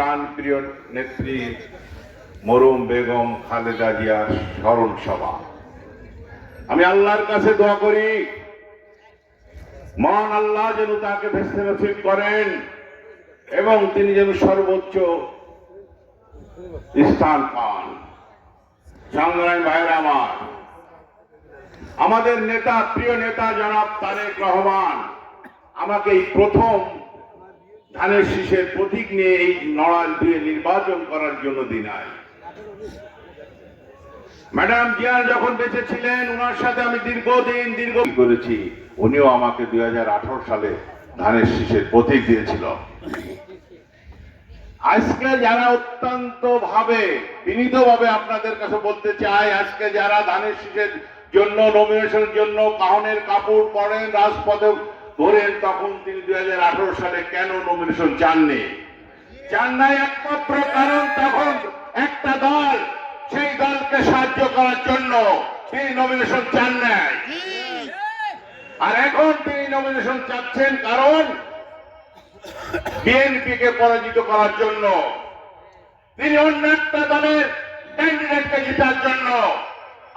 প্রাণপ্রিয় নেত্রী মরহুম বেগম খালেদা জিয়ার স্মরণ সভা। আমি আল্লাহর কাছে দোয়া করি, মহান আল্লাহ যেন তাকে ভেস্তে নসিব করেন এবং তিনি যেন সর্বোচ্চ স্থান পান। সংগ্রামী ভাইরা আমার, আমাদের নেতা, প্রিয় নেতা জনাব তারেক রহমান আমাকে এই প্রথম ধানের শীষের প্রতীক নিয়ে এই নড়াইল দিয়ে নির্বাচন করার জন্য দিনায়। ম্যাডাম জিয়া যখন বেঁচে ছিলেন ওনার সাথে আমি দীর্ঘদিন করেছি, উনিও আমাকে 2018 সালে ধানের শীষের প্রতীক দিয়েছিল। আজকে যারা অত্যন্ত ভাবে বিনীতভাবে আপনাদের কাছে বলতে চাই, আজকে যারা ধানের শীষের জন্য নমিনেশনের জন্য কাহনের কাপড় পরেন, রাজপথে ধরেন, তখন তিনি 2018 সালে কেন নমিনেশন চাননি? চান নাই একমাত্র কারণ তখন একটা দল, সেই দলকে সাহায্য করার জন্য তিনি নমিনেশন চান নাই। আর এখন তিনি নমিনেশন চাচ্ছেন কারণ বিএনপিকে পরাজিত করার জন্য, তিনি অন্য একটা দলের ক্যান্ডিডেটকে জেতার জন্য।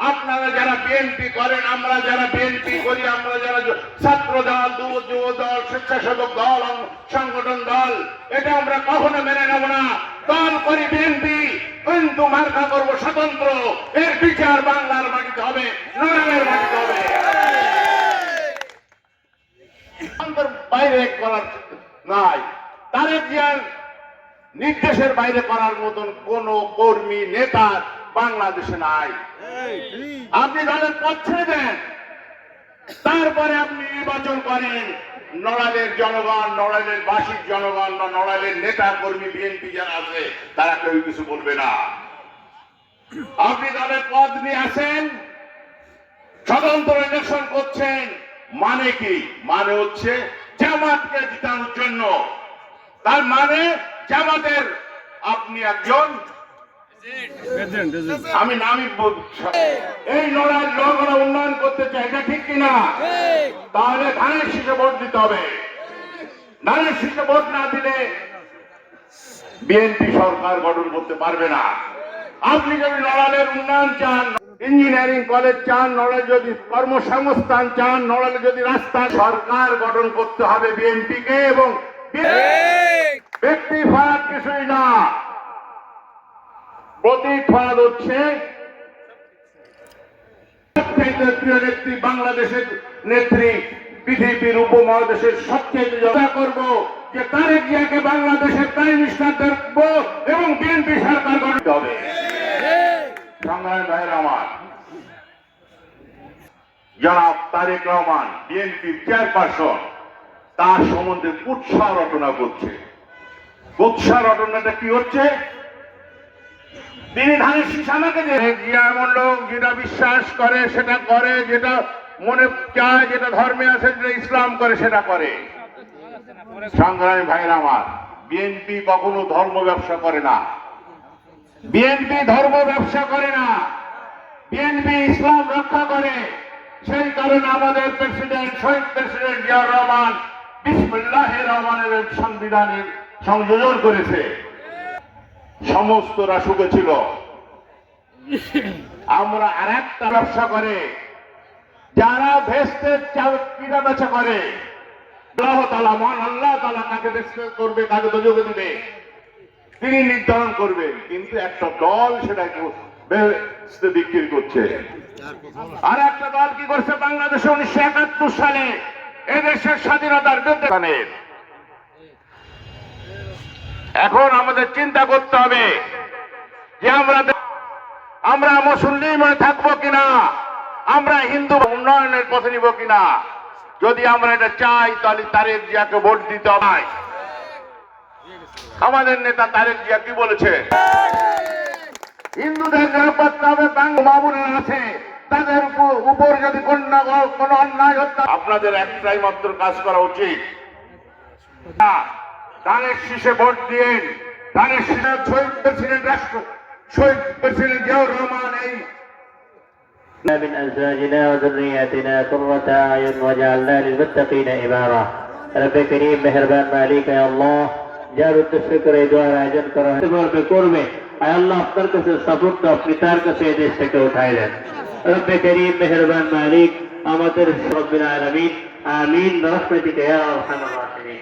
আপনারা যারা বিএনপি করেন, আমরা যারা বিএনপি করি, আমরা যারা ছাত্র দল, যুব দল, স্বেচ্ছাসেবক দল, সংগঠন দল, এটা আমরা কখনো মেনে নেব না। দল করি বিএনপি, কিন্তু মার্কা করব স্বতন্ত্র। এর বিচার বাংলার মাটিতে হবে, নড়াইলের মাটিতে হবে। বাইরে করার নাই, তারেক জিয়ার নির্দেশের বাইরে করার মতন কোন কর্মী নেতা বাংলাদেশে নাই। আপনি দলের পথ ছেড়ে দেন, তারপরে আপনি নির্বাচন করেন। নড়াইলের জনগণ, নড়াইলের বাসীর জনগণ বা নড়াইলের নেতা কর্মী বিএনপি যারা আছে তারা কেউ কিছু বলবে না। আপনি দলের পদ নিয়ে আসেন, স্বতন্ত্র ইলেকশন করছেন, মানে কি? মানে হচ্ছে জামাতকে জিতানোর জন্য। তার মানে জামাতের আপনি একজন, আমি নামই এই নড়াইল লোকরা উন্নয়ন করতে চাই, এটা ঠিক কিনা? তাহলে ধানের শীষে ভোট দিতে হবে। ধানের শীষে ভোট না দিলে বিএনপি সরকার গঠন করতে পারবে না। আপনি যদি নড়াইলের উন্নয়ন চান, ইঞ্জিনিয়ারিং কলেজ চান, নড়াইলে যদি কর্মসংস্থান চান, নড়াইলে যদি রাস্তা, সরকার গঠন করতে হবে বিএনপিকে। এবং ব্যক্তি ফারাক কিছুই না, প্রতীক ফারাক হচ্ছে প্রিয় নেত্রী, বাংলাদেশের নেত্রী, পৃথিবীর উপমহাদেশের সবচেয়ে চেষ্টা করব যে তারেক জিয়াকে বাংলাদেশের প্রাইম মিনিস্টার দেখব এবং বিএনপি সরকার গঠন হবে। সংগ্রামী ভাইয়েরা আমার, জনাব তারেক রহমান বিএনপির চেয়ারপারসন, তার সম্বন্ধে কুৎসা রটনা করছে। কুৎসা রটনাটা কি হচ্ছে? তিনি ধানের শীষ আমাকে জিয়া এমন লোক যেটা বিশ্বাস করে সেটা করে, যেটা মনে চায়, যেটা ধর্মে আছে, যেটা ইসলাম করে সেটা করে। সংগ্রামী ভাইরা আমার, বিএনপি কখনো ধর্ম ব্যবসা করে না। বিএনপি ধর্ম ব্যবসা করে না, বিএনপি ইসলাম রক্ষা করে। সেই কারণে আমাদের প্রেসিডেন্ট, শহীদ প্রেসিডেন্ট জিয়াউর রহমান বিসমিল্লাহির রহমানির সংবিধানের সংযোজন করেছে। সমস্তরা সুখে ছিল। আমরা আর একটা ব্যবসা করে, যারা ভেস্তের কিনা বেচা করে, আল্লাহ তাআলা, মহান আল্লাহ তাআলা কাকে ভেস্তে করবে, কাকে দোজখে দিবে তিনি নির্ধারণ করবেন। কিন্তু একটা দল সেটাকে ভেস্তে বিক্রি করছে। আর একটা দল কি করছে? বাংলাদেশে 1971 সালে এদেশের স্বাধীনতার বিরুদ্ধে। এখন আমাদের চিন্তা করতে হবে যে আমরা মুসলিম হয়ে থাকবো কিনা, আমরা হিন্দু উন্নয়নের পথে নিব কিনা। যদি আমরা এটা চাই তাহলে তারেক জিয়াকে ভোট দিতে হবে। আমাদের নেতা তারেক জিয়া কি বলেছে? হিন্দুদের নিরাপত্তা হবে, বাংলা আছে, তাদের উপর যদি কোন অন্যায় হত্যা, আপনাদের একটাই মাত্র কাজ করা উচিত, ধানের শীষে ভোট দিন। ধানের শীষে শহীদ প্রেসিডেন্ট জিয়াউর রহমান এই من أزواجنا وذرياتنا قرة أعين واجعلنا للمتقين إماما. رب كريم مهربان مالك يا الله، যার উদ্দেশ্য করে এই দোয়ার আয়োজন করা হতে পারবে করবে, আয় আল্লাহ আপনার কাছে সাপোর্ট, আপনি তার কাছে এই দেশ থেকে উঠাই দেন। রব্বে করিম মেহেরবান মালিক আমাদের রব্বিল আলামিন, আমিন, برحمتك يا ارحم الراحمين।